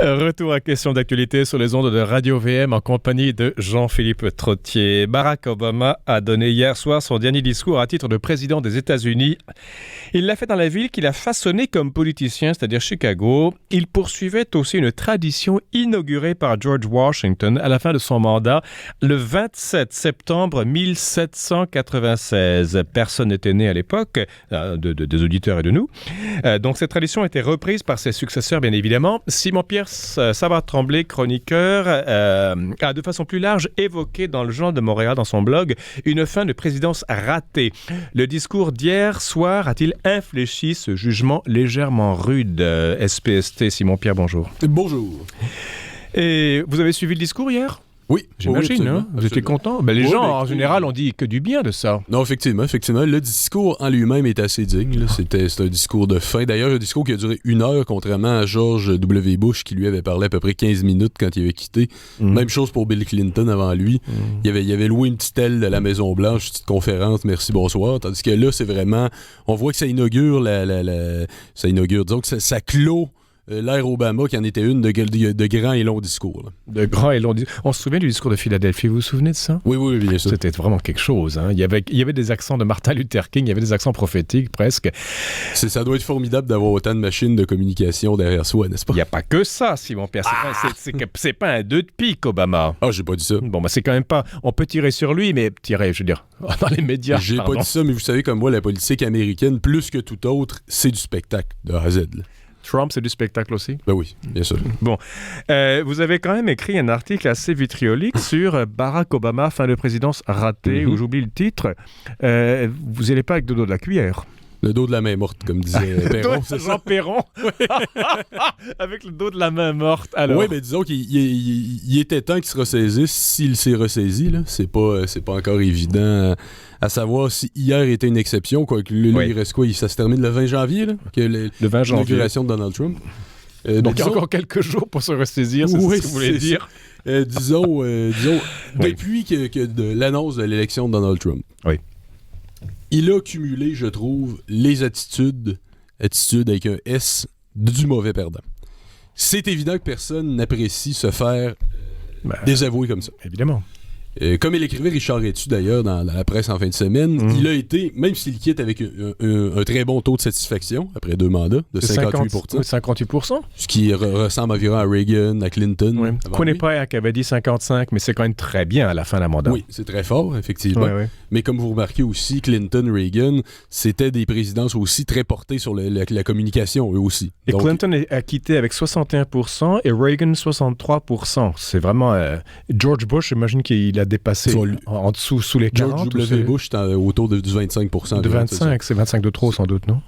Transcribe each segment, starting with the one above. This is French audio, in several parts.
Retour à question d'actualité sur les ondes de Radio-VM en compagnie de Jean-Philippe Trottier. Barack Obama a donné hier soir son dernier discours à titre de président des États-Unis. Il l'a fait dans la ville qu'il a façonnée comme politicien, c'est-à-dire Chicago. Il poursuivait aussi une tradition inaugurée par George Washington à la fin de son mandat, le 27 septembre 1796. Personne n'était né à l'époque, des auditeurs et de nous. Donc cette tradition a été reprise par ses successeurs, bien évidemment. Simon-Pierre Savard-Tremblay, chroniqueur, a de façon plus large évoqué dans le Journal de Montréal, dans son blog, une fin de présidence ratée. Le discours d'hier soir a-t-il infléchi ce jugement légèrement rude? SPST, Simon-Pierre, bonjour. Bonjour. Et vous avez suivi le discours hier? Oui, j'imagine. Oui, hein? Vous étiez content? Les gens, en général, ont dit que du bien de ça. Non, effectivement. Le discours en lui-même est assez digne. Là. C'était un discours de fin. D'ailleurs, un discours qui a duré 1 heure, contrairement à George W. Bush, qui lui avait parlé à peu près 15 minutes quand il avait quitté. Même chose pour Bill Clinton avant lui. Il avait loué une petite aile de la Maison-Blanche, une petite conférence, merci, bonsoir. Tandis que là, c'est vraiment... On voit que ça inaugure ça inaugure, disons que ça clôt l'ère Obama, qui en était une de grands et longs discours. Là. De grands et longs discours. On se souvient du discours de Philadelphie, vous vous souvenez de ça? Oui, bien sûr. C'était vraiment quelque chose. Hein. Il y avait des accents de Martin Luther King, il y avait des accents prophétiques presque. Ça doit être formidable d'avoir autant de machines de communication derrière soi, n'est-ce pas? Il n'y a pas que ça, Simon-Pierre. C'est pas un 2 de pique, Obama. Ah, j'ai pas dit ça. Bon, c'est quand même pas... On peut tirer sur lui, mais tirer, je veux dire, dans les médias. J'ai pas dit ça, mais vous savez comme moi, la politique américaine, plus que tout autre, c'est du spectacle de A à Z. Là. Trump, c'est du spectacle aussi? Ben oui, bien sûr. Bon, vous avez quand même écrit un article assez vitriolique sur Barack Obama, fin de présidence ratée, où j'oublie le titre. Vous n'allez pas avec le dos de la cuillère. Le dos de la main morte, comme disait Perron, c'est ça? Jean Perron, avec le dos de la main morte. Alors. Oui, mais disons qu'il était temps qu'il se ressaisisse, s'il s'est ressaisi. Là. C'est pas encore évident à savoir si hier était une exception. Quoi, il reste quoi? Ça se termine le 20 janvier, là, le 20 janvier. L'inauguration de Donald Trump. Donc, il y a encore quelques jours pour se ressaisir, c'est ce que vous voulez dire. Disons depuis que l'annonce de l'élection de Donald Trump. Oui. Il a cumulé, je trouve, les attitudes avec un S, du mauvais perdant. C'est évident que personne n'apprécie se faire désavouer comme ça. Évidemment. Comme l'écrivait Richard Rétu d'ailleurs dans la presse en fin de semaine, il a été, même s'il quitte avec un très bon taux de satisfaction après 2 mandats, de 58%. 58%. Ce qui ressemble environ à Reagan, à Clinton. Oui. Quinnipiac avait dit 55, mais c'est quand même très bien à la fin de la mandat. Oui, c'est très fort, effectivement. Oui. Mais comme vous remarquez aussi, Clinton, Reagan, c'était des présidences aussi très portées sur la communication, eux aussi. Et donc, Clinton a quitté avec 61% et Reagan 63%. C'est vraiment... George Bush, j'imagine qu'il a dépassé en dessous, sous les 40. George W. Bush est autour du 25%. De 25, c'est 25 de trop sans doute, non?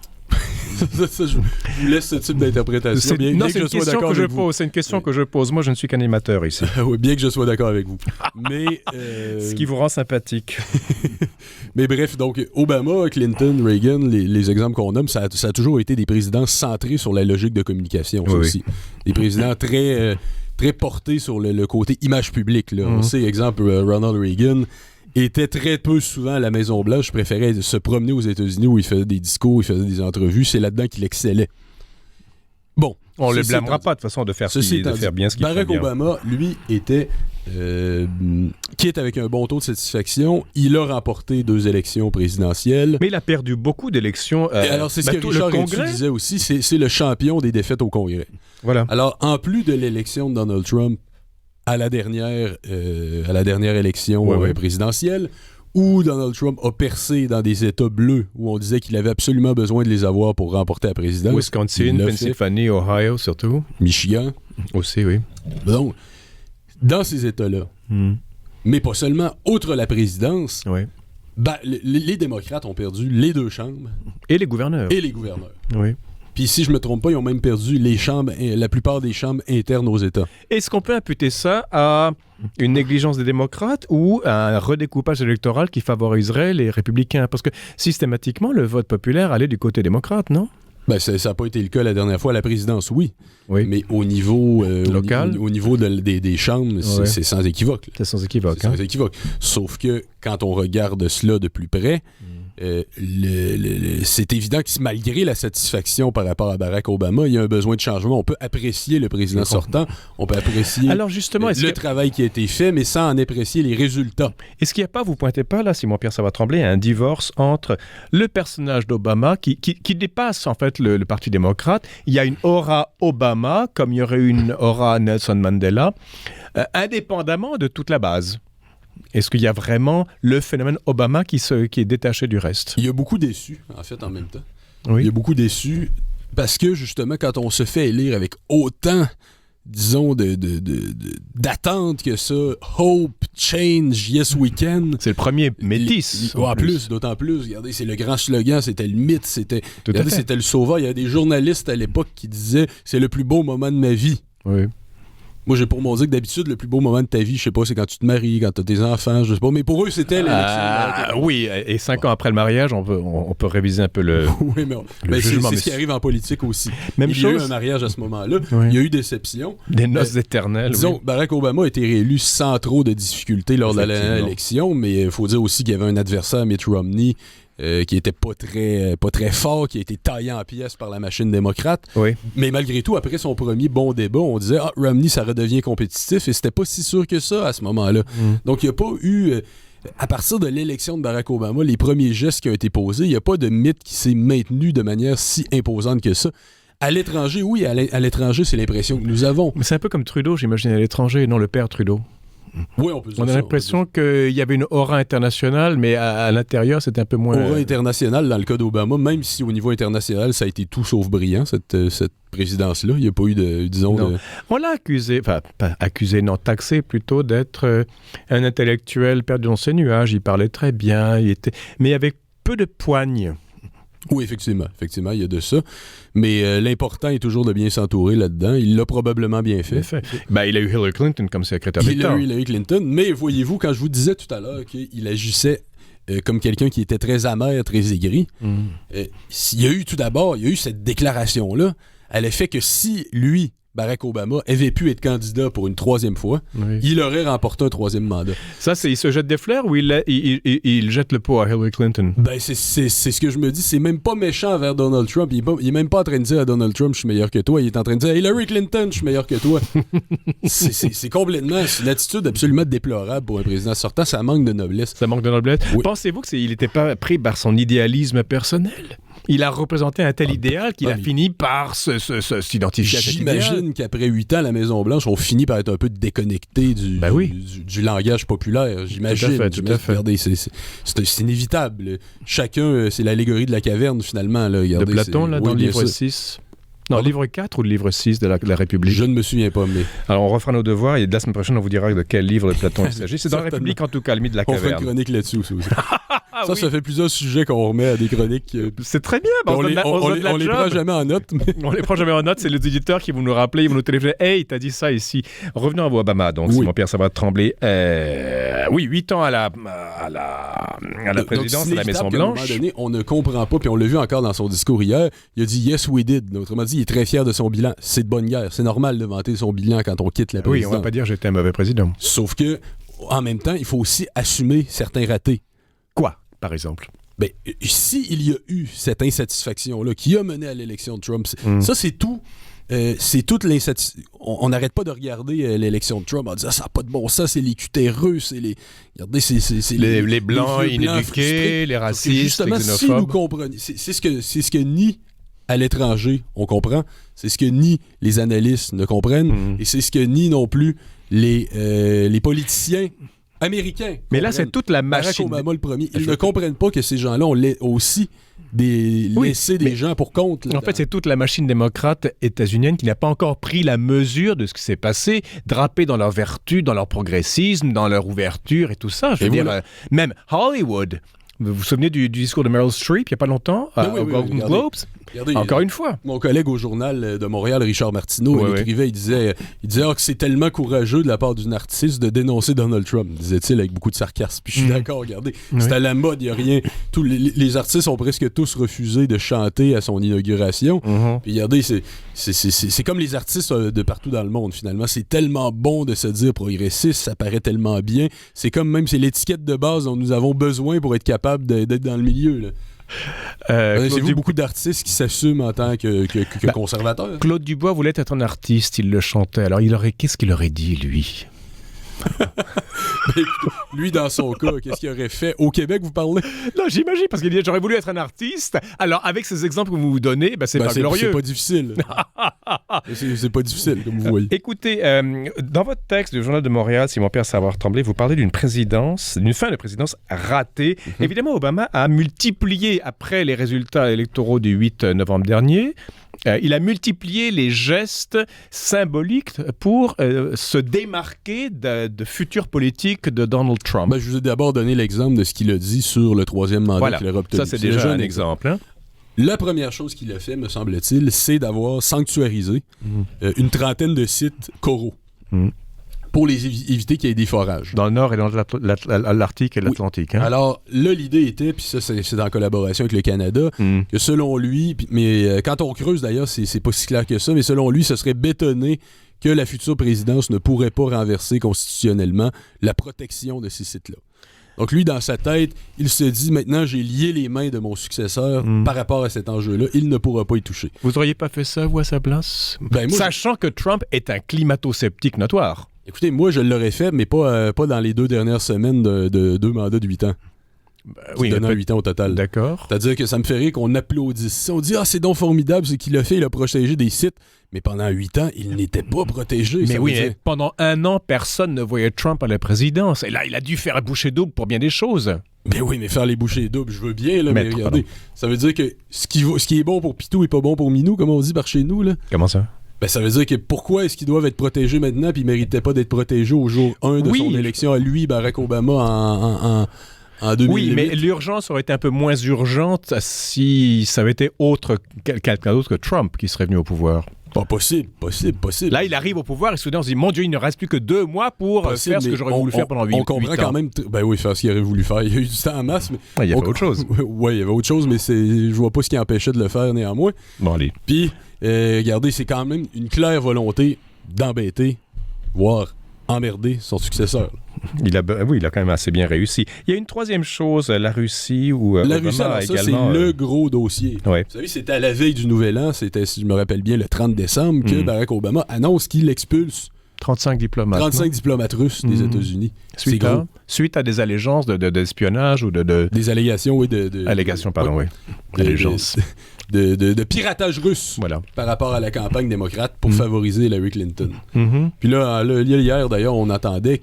Ça, je vous laisse ce type d'interprétation. C'est une question que je pose. Moi, je ne suis qu'animateur ici. Oui, bien que je sois d'accord avec vous. Mais, ce qui vous rend sympathique. Mais bref, donc, Obama, Clinton, Reagan, les exemples qu'on nomme, ça a toujours été des présidents centrés sur la logique de communication, aussi. Des présidents très portés sur le côté image publique. Là. On sait, exemple, Ronald Reagan était très peu souvent à la Maison-Blanche, préférait se promener aux États-Unis où il faisait des discours, il faisait des entrevues. C'est là-dedans qu'il excellait. Bon. On ne le blâmera pas de toute façon de faire bien ce qu'il fait bien. Barack Obama, lui, était quitte avec un bon taux de satisfaction. Il a remporté 2 élections présidentielles. Mais il a perdu beaucoup d'élections. Alors, c'est ce que Richard Rétu disait aussi, c'est le champion des défaites au Congrès. Voilà. Alors, en plus de l'élection de Donald Trump à la dernière élection présidentielle, où Donald Trump a percé dans des États bleus où on disait qu'il avait absolument besoin de les avoir pour remporter la présidence. Wisconsin, Pennsylvanie, Ohio surtout. Michigan. Aussi, oui. Donc, dans ces États-là, mais pas seulement, outre la présidence, les démocrates ont perdu les 2 chambres. Et les gouverneurs. Oui. Puis si je me trompe pas, ils ont même perdu la plupart des chambres internes aux États. Est-ce qu'on peut imputer ça à une négligence des démocrates ou à un redécoupage électoral qui favoriserait les républicains? Parce que systématiquement, le vote populaire allait du côté démocrate, non? Ben, ça n'a pas été le cas la dernière fois. À la présidence, oui. Mais au niveau local, au niveau des chambres, c'est sans équivoque. C'est sans équivoque. Sauf que quand on regarde cela de plus près, c'est évident que malgré la satisfaction par rapport à Barack Obama, il y a un besoin de changement. On peut apprécier le président sortant, on peut apprécier Alors justement, le travail qui a été fait, mais sans en apprécier les résultats. Est-ce qu'il n'y a pas, vous pointez pas là, Simon-Pierre Savard-Tremblay, un divorce entre le personnage d'Obama qui dépasse en fait le Parti démocrate. Il y a une aura Obama, comme il y aurait une aura Nelson Mandela, indépendamment de toute la base. Est-ce qu'il y a vraiment le phénomène Obama qui est détaché du reste? Il y a beaucoup déçus, en fait, en même temps. Oui. Il y a beaucoup déçus parce que, justement, quand on se fait élire avec autant, disons, d'attentes que ça, hope, change, yes we can. C'est le premier métis. En plus, d'autant plus. Regardez, c'est le grand slogan, c'était le mythe, c'était le sauveur. Il y a des journalistes à l'époque qui disaient « c'est le plus beau moment de ma vie ». Oui. Moi, j'ai pour mon dire que d'habitude, le plus beau moment de ta vie, je sais pas, c'est quand tu te maries, quand tu as tes enfants, je sais pas, mais pour eux, c'était l'élection. Oui, et 5 ans après le mariage, on peut réviser un peu le oui, mais jugement. C'est ce qui arrive en politique aussi. Même il y a eu un mariage à ce moment-là, oui. Il y a eu déception. Des noces éternelles. Disons, oui. Barack Obama a été réélu sans trop de difficultés lors de l'élection, mais il faut dire aussi qu'il y avait un adversaire, Mitt Romney, qui était pas très fort, qui a été taillé en pièces par la machine démocrate. Oui. Mais malgré tout, après son premier bon débat, on disait « Ah, Romney, ça redevient compétitif » et c'était pas si sûr que ça à ce moment-là. Donc, il n'y a pas eu... à partir de l'élection de Barack Obama, les premiers gestes qui ont été posés, il n'y a pas de mythe qui s'est maintenu de manière si imposante que ça. À l'étranger, oui, à l'étranger, c'est l'impression que nous avons. Mais c'est un peu comme Trudeau, j'imagine, à l'étranger, non le père Trudeau. Oui, on peut dire on a l'impression qu'il y avait une aura internationale, mais à l'intérieur, c'était un peu moins... Aura internationale dans le cas d'Obama, même si au niveau international, ça a été tout sauf brillant, cette présidence-là. Il n'y a pas eu de, disons... On l'a accusé, enfin, pas accusé, non, taxé plutôt d'être un intellectuel perdu dans ses nuages. Il parlait très bien, mais avec peu de poigne. Oui, effectivement, il y a de ça. Mais l'important est toujours de bien s'entourer là-dedans. Il l'a probablement bien fait. Ben, il a eu Hillary Clinton comme secrétaire d'État. Il a eu Hillary Clinton, mais voyez-vous, quand je vous disais tout à l'heure qu'il agissait comme quelqu'un qui était très amer, très aigri, il y a eu tout d'abord, il y a eu cette déclaration-là à l'effet que si lui... Barack Obama avait pu être candidat pour une 3e fois, il aurait remporté un 3e mandat. Ça, il se jette des fleurs ou il jette le pot à Hillary Clinton? Ben, c'est ce que je me dis. C'est même pas méchant envers Donald Trump. Il est même pas en train de dire à Donald Trump, je suis meilleur que toi. Il est en train de dire, Hillary Clinton, je suis meilleur que toi. c'est complètement... C'est une attitude absolument déplorable pour un président sortant. Ça manque de noblesse. Ça manque de noblesse. Oui. Pensez-vous qu'il n'était pas pris par son idéalisme personnel? Il a représenté un tel idéal qu'il a fini par s'identifier à cet idéal. J'imagine qu'après 8 ans à la Maison-Blanche, on finit par être un peu déconnecté du langage populaire. J'imagine. Tout à fait. Regardez, c'est inévitable. Chacun, c'est l'allégorie de la caverne, finalement. Là. Regardez, de Platon, là, dans le livre 6. Non, livre 4 ou le livre 6 de la République? Je ne me souviens pas, mais... Alors, on refera nos devoirs et la semaine prochaine, on vous dira de quel livre de Platon il s'agit. C'est dans la République, en tout cas, le mythe de la caverne. On fait une chronique là-dessus aussi. Ça fait plusieurs sujets qu'on remet à des chroniques. C'est très bien. On les prend jamais en note. On les prend jamais en note. C'est les éditeurs qui vont nous rappeler, ils vont nous téléphoner. Hey, t'as dit ça ici. Revenons à Obama, donc, Simon-Pierre Savard-Tremblay. 8 ans à la présidence, à la Maison-Blanche. À un moment donné, on ne comprend pas, puis on l'a vu encore dans son discours hier, il a dit « Yes, we did ». Autrement dit, il est très fier de son bilan. C'est de bonne guerre. C'est normal de vanter son bilan quand on quitte la présidence. Oui, on va pas dire « j'étais un mauvais président ». Sauf que, en même temps, il faut aussi assumer certains ratés. Quoi, par exemple? Ben, s'il y a eu cette insatisfaction-là qui a mené à l'élection de Trump, ça, c'est tout. C'est toute l'insatisfaction. On n'arrête pas de regarder l'élection de Trump en disant ça n'a pas de bon sens, c'est les cutéreux, c'est les. Regardez, c'est les blancs inéduqués, les racistes, justement, les xénophobes. Si nous comprenons, c'est ce que ni à l'étranger on comprend, c'est ce que ni les analystes ne comprennent, et c'est ce que ni non plus les politiciens américains. Mais là, c'est toute la machine. Barack Obama le premier. Ils ne comprennent pas que ces gens-là ont aussi laissé des gens pour compte. En fait, c'est toute la machine démocrate états-unienne qui n'a pas encore pris la mesure de ce qui s'est passé, drapé dans leur vertu, dans leur progressisme, dans leur ouverture et tout ça. Je veux dire, même Hollywood. Vous vous souvenez du discours de Meryl Streep il n'y a pas longtemps au Golden Globes? Encore une fois. Mon collègue au journal de Montréal, Richard Martineau, il écrivait, il disait que c'est tellement courageux de la part d'une artiste de dénoncer Donald Trump, disait-il avec beaucoup de sarcasme. Puis je suis d'accord, regardez, c'est à la mode, il n'y a rien. Tous les artistes ont presque tous refusé de chanter à son inauguration. Puis regardez, c'est comme les artistes de partout dans le monde, finalement. C'est tellement bon de se dire progressiste, ça paraît tellement bien. C'est comme même, c'est l'étiquette de base dont nous avons besoin pour être capable capable d'être dans le milieu. Là. C'est beaucoup d'artistes qui s'assument en tant que conservateurs. Claude Dubois voulait être un artiste, il le chantait. Alors qu'est-ce qu'il aurait dit, lui? Lui, dans son cas, qu'est-ce qu'il aurait fait? Au Québec, vous parlez? Non, j'imagine, parce qu'il dit j'aurais voulu être un artiste. Alors, avec ces exemples que vous vous donnez, c'est pas glorieux. C'est pas difficile. c'est pas difficile, comme vous voyez. Écoutez, dans votre texte du Journal de Montréal, Simon-Pierre Savard-Tremblay, vous parlez d'une fin de présidence ratée. Évidemment, Obama a multiplié, après les résultats électoraux du 8 novembre dernier, il a multiplié les gestes symboliques pour se démarquer de futures politiques de Donald Trump. Je vous ai d'abord donné l'exemple de ce qu'il a dit sur le troisième mandat qu'il a obtenu. Ça, c'est déjà un exemple. Hein? La première chose qu'il a fait, me semble-t-il, c'est d'avoir sanctuarisé une trentaine de sites coraux. Pour les éviter qu'il y ait des forages. Dans le Nord et dans l'Arctique et l'Atlantique. Oui. Hein? Alors, là, l'idée était, puis ça, c'est en collaboration avec le Canada, que selon lui, mais quand on creuse d'ailleurs, c'est pas si clair que ça, mais selon lui, ce serait bétonné que la future présidence ne pourrait pas renverser constitutionnellement la protection de ces sites-là. Donc lui, dans sa tête, il se dit, maintenant, j'ai lié les mains de mon successeur par rapport à cet enjeu-là. Il ne pourra pas y toucher. Vous n'auriez pas fait ça, vous, à sa place? Sachant que Trump est un climato-sceptique notoire. Écoutez, moi, je l'aurais fait, mais pas dans les 2 dernières semaines de 2 mandats de 8 ans. Donnant 8 ans au total. D'accord. C'est-à-dire que ça me fait rire qu'on applaudisse ça. On dit « Ah, c'est donc formidable ce qu'il a fait, il a protégé des sites. » Mais pendant 8 ans, il n'était pas protégé. Mais oui, mais pendant 1 an, personne ne voyait Trump à la présidence. Et là, il a dû faire bouchée double pour bien des choses. Mais oui, mais faire les bouchées doubles, je veux bien, là, mais regardez, ça veut dire que ce qui est bon pour Pitou est pas bon pour Minou, comme on dit par chez nous. Là. Comment ça? Ça veut dire que pourquoi est-ce qu'ils doivent être protégés maintenant puis ils méritaient pas d'être protégés au jour 1 de son élection à lui, Barack Obama, en 2008. Oui, mais l'urgence aurait été un peu moins urgente si ça avait été quelqu'un d'autre que Trump qui serait venu au pouvoir. Pas possible. Là, il arrive au pouvoir et soudain on se dit, mon Dieu, il ne reste plus que 2 mois pour faire ce que j'aurais voulu faire pendant 8 ans. On comprend quand même, faire ce qu'il aurait voulu faire. Il y a eu du temps en masse, mais... il y avait autre chose. Oui, il y avait autre chose, mais je vois pas ce qui empêchait de le faire néanmoins. Bon, allez. Puis, regardez, c'est quand même une claire volonté d'embêter, voire emmerder son successeur. Il a quand même assez bien réussi. Il y a une troisième chose, la Russie, où la Russie, alors ça, également... c'est le gros dossier. Ouais. Vous savez, c'était à la veille du Nouvel An, c'était, si je me rappelle bien, le 30 décembre, que Barack Obama annonce qu'il expulse 35 diplomates. 35 diplomates russes des États-Unis. Suite à des allégeances d'espionnage ou de... Des allégations, oui. Allégations, pardon, oui. Allégeances. De piratage russe par rapport à la campagne démocrate pour favoriser Hillary Clinton. Puis là, hier, d'ailleurs, on entendait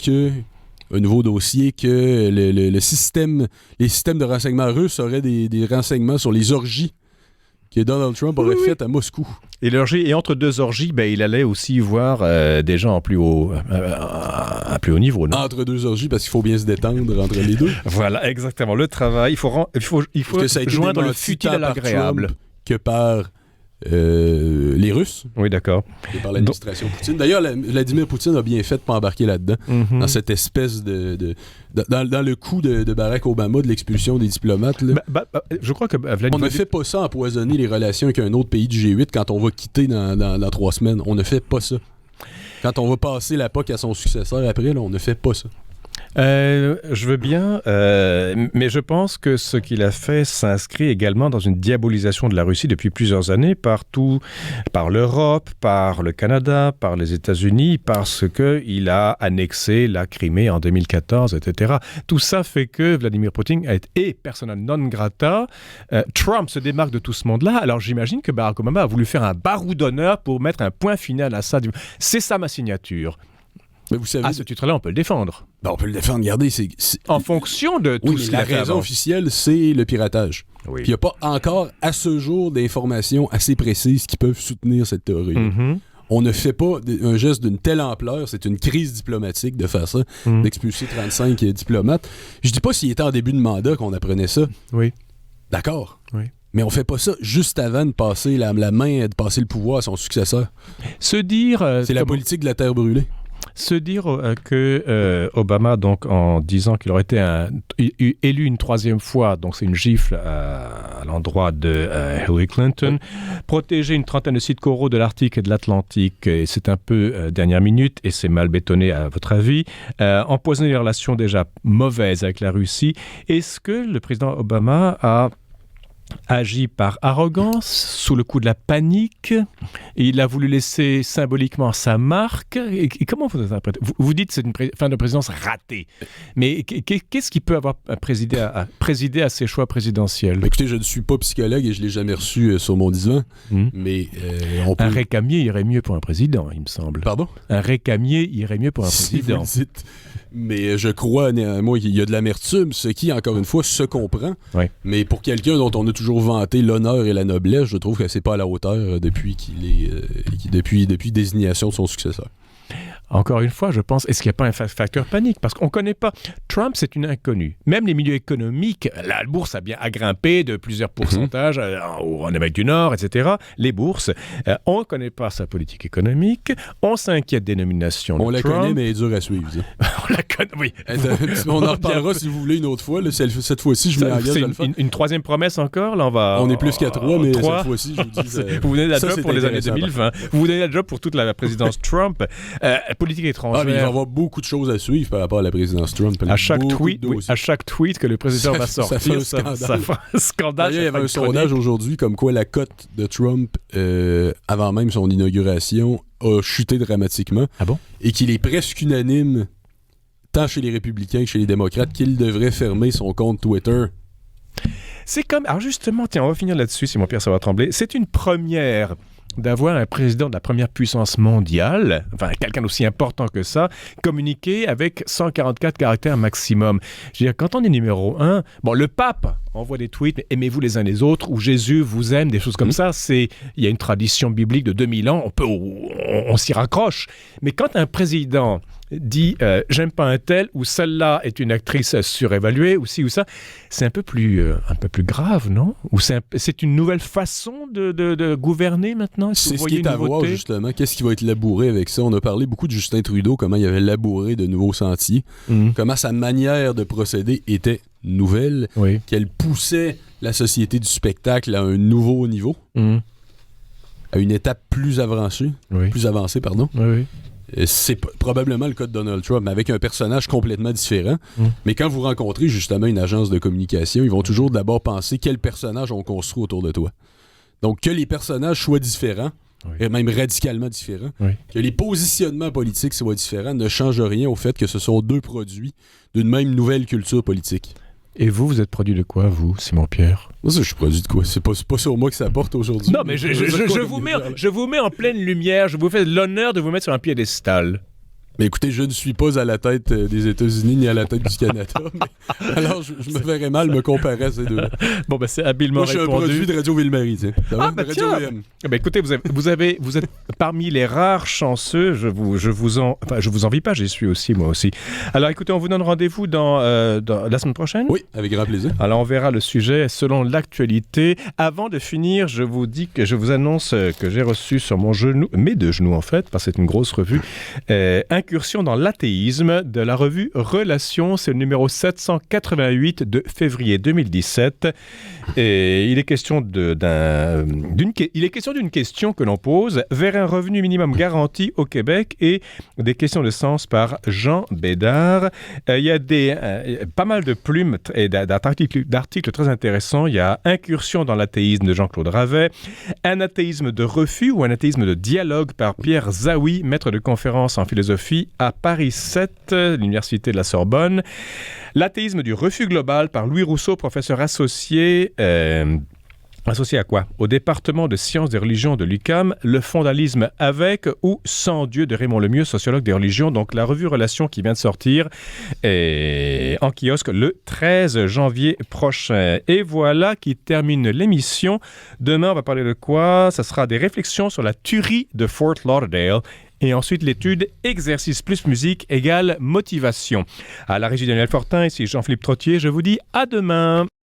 un nouveau dossier que les systèmes de renseignement russes auraient des renseignements sur les orgies que Donald Trump aurait faites à Moscou. Et entre 2 orgies, il allait aussi voir des gens à plus haut niveau. Non? Entre 2 orgies, parce qu'il faut bien se détendre entre les deux. Voilà, exactement. Le travail, il faut joindre le futile à l'agréable. Que par les Russes. Oui, d'accord. Et par l'administration Poutine. D'ailleurs, Vladimir Poutine a bien fait de ne pas embarquer là-dedans, dans cette espèce dans le coup de Barack Obama, de l'expulsion des diplomates. Là. Je crois que on ne fait pas ça empoisonner les relations avec un autre pays du G8 quand on va quitter dans 3 semaines. On ne fait pas ça. Quand on va passer la POC à son successeur après, là, on ne fait pas ça. Je veux bien, mais je pense que ce qu'il a fait s'inscrit également dans une diabolisation de la Russie depuis plusieurs années, par l'Europe, par le Canada, par les États-Unis, parce qu'il a annexé la Crimée en 2014, etc. Tout ça fait que Vladimir Poutine est persona non grata. Trump se démarque de tout ce monde-là, alors j'imagine que Barack Obama a voulu faire un barreau d'honneur pour mettre un point final à ça. C'est ça ma signature. Mais vous savez, à ce titre-là, on peut le défendre. On peut le défendre, regardez. En fonction de tout ce qu'il a fait. La raison officielle, c'est le piratage. Oui. Puis il n'y a pas encore, à ce jour, d'informations assez précises qui peuvent soutenir cette théorie. On ne fait pas un geste d'une telle ampleur, c'est une crise diplomatique de faire ça, d'expulser 35 diplomates. Je dis pas s'il était en début de mandat qu'on apprenait ça. Oui. D'accord. Oui. Mais on fait pas ça juste avant de passer la main, de passer le pouvoir à son successeur. Se dire... c'est la politique de la terre brûlée. se dire que Obama, donc, en disant qu'il aurait été élu une troisième fois, donc c'est une gifle à l'endroit de Hillary Clinton, protéger une trentaine de sites coraux de l'Arctique et de l'Atlantique, et c'est un peu dernière minute, et c'est mal bétonné à votre avis, empoisonner les relations déjà mauvaises avec la Russie. Est-ce que le président Obama a agi par arrogance, sous le coup de la panique? Il a voulu laisser symboliquement sa marque. Et comment vous interprétez? Vous dites que c'est une fin de présidence ratée. Mais qu'est-ce qui peut avoir présidé à ces choix présidentiels? Écoutez, je ne suis pas psychologue et je ne l'ai jamais reçu sur mon divan. Mais on peut... Un récamier irait mieux pour un président, il me semble. Pardon? Un récamier irait mieux pour un président. Vous le dites. Mais je crois néanmoins qu'il y a de l'amertume, ce qui, encore une fois, se comprend. Oui. Mais pour quelqu'un dont on a toujours vanté l'honneur et la noblesse, je trouve que c'est pas à la hauteur depuis désignation de son successeur. Encore une fois, je pense, est-ce qu'il n'y a pas un facteur panique? Parce qu'on ne connaît pas. Trump, c'est une inconnue. Même les milieux économiques, la bourse a bien grimpé de plusieurs pourcentages en Amérique du Nord, etc. Les bourses, on ne connaît pas sa politique économique. On s'inquiète des nominations de Trump. On la connaît, mais elle est dure à suivre. On la connaît, oui. On en reparlera si vous voulez une autre fois. Là, cette fois-ci, je m'engage à le faire. Une troisième promesse encore? Là, on est plus qu'à 3, mais cette fois-ci, je vous dis... Vous venez de la job pour les années 2020. Vous venez de la job pour toute la présidence Trump. Politique étrangère. Mais il va y avoir beaucoup de choses à suivre par rapport à la présidence Trump. À chaque tweet que le président va sortir, ça fera un scandale. D'ailleurs, il y avait un sondage aujourd'hui comme quoi la cote de Trump, avant même son inauguration, a chuté dramatiquement. Ah bon? Et qu'il est presque unanime, tant chez les républicains que chez les démocrates, qu'il devrait fermer son compte Twitter. C'est comme... Alors justement, tiens, on va finir là-dessus, Simon-Pierre Savard-Tremblay. C'est une première d'avoir un président de la première puissance mondiale, enfin quelqu'un d'aussi important que ça, communiquer avec 144 caractères maximum. Je veux dire, quand on est numéro 1, bon, le pape envoie des tweets, aimez-vous les uns les autres, ou Jésus vous aime, des choses comme ça, il y a une tradition biblique de 2000 ans, on s'y raccroche. Mais quand un président dit j'aime pas un tel, ou celle-là est une actrice surévaluée, ou ci ou ça, c'est un peu plus grave, non? Ou c'est une nouvelle façon de gouverner maintenant? C'est ce qui est à voir, justement. Qu'est-ce qui va être labouré avec ça? On a parlé beaucoup de Justin Trudeau, comment il avait labouré de nouveaux sentiers, comment sa manière de procéder était nouvelle, qu'elle poussait la société du spectacle à un nouveau niveau, à une étape plus avancée, pardon. C'est probablement le cas de Donald Trump, mais avec un personnage complètement différent. Mais quand vous rencontrez justement une agence de communication, ils vont toujours d'abord penser quel personnage on construit autour de toi. Donc que les personnages soient différents, et même radicalement différents, que les positionnements politiques soient différents, ne change rien au fait que ce sont deux produits d'une même nouvelle culture politique. Et vous êtes produit de quoi, vous, Simon-Pierre? Moi, je suis produit de quoi? C'est pas sur moi que ça porte aujourd'hui. Non, mais je vous mets en pleine lumière, je vous fais l'honneur de vous mettre sur un piédestal. Mais écoutez, je ne suis pas à la tête des États-Unis ni à la tête du Canada. Alors, je me verrais mal me comparer à ces deux-là. Bon, ben c'est habilement répondu. Moi, je suis un produit de Radio Ville-Marie, tiens. Radio VM. Ben, écoutez, vous êtes parmi les rares chanceux. Je vous envie pas, j'y suis aussi, moi aussi. Alors, écoutez, on vous donne rendez-vous dans la semaine prochaine? Oui, avec grand plaisir. Alors, on verra le sujet selon l'actualité. Avant de finir, je vous annonce que j'ai reçu sur mon genou, mes deux genoux en fait, parce que c'est une grosse revue, Incursion dans l'athéisme de la revue Relations, c'est le numéro 788 de février 2017. Et il est question d'une question que l'on pose vers un revenu minimum garanti au Québec et des questions de sens par Jean Bédard. Il y a pas mal de plumes et d'articles très intéressants. Il y a Incursion dans l'athéisme de Jean-Claude Ravet, Un athéisme de refus ou un athéisme de dialogue par Pierre Zaoui, maître de conférence en philosophie à Paris 7, l'Université de la Sorbonne. L'athéisme du refus global par Louis Rousseau, professeur associé. Associé à quoi? Au département de sciences des religions de l'UQAM, le fondalisme avec ou sans Dieu de Raymond Lemieux, sociologue des religions. Donc la revue Relations qui vient de sortir en kiosque le 13 janvier prochain. Et voilà qui termine l'émission. Demain, on va parler de quoi? Ça sera des réflexions sur la tuerie de Fort Lauderdale. Et ensuite, l'étude exercice plus musique égale motivation. À la régie Daniel Fortin, ici Jean-Philippe Trottier, je vous dis à demain.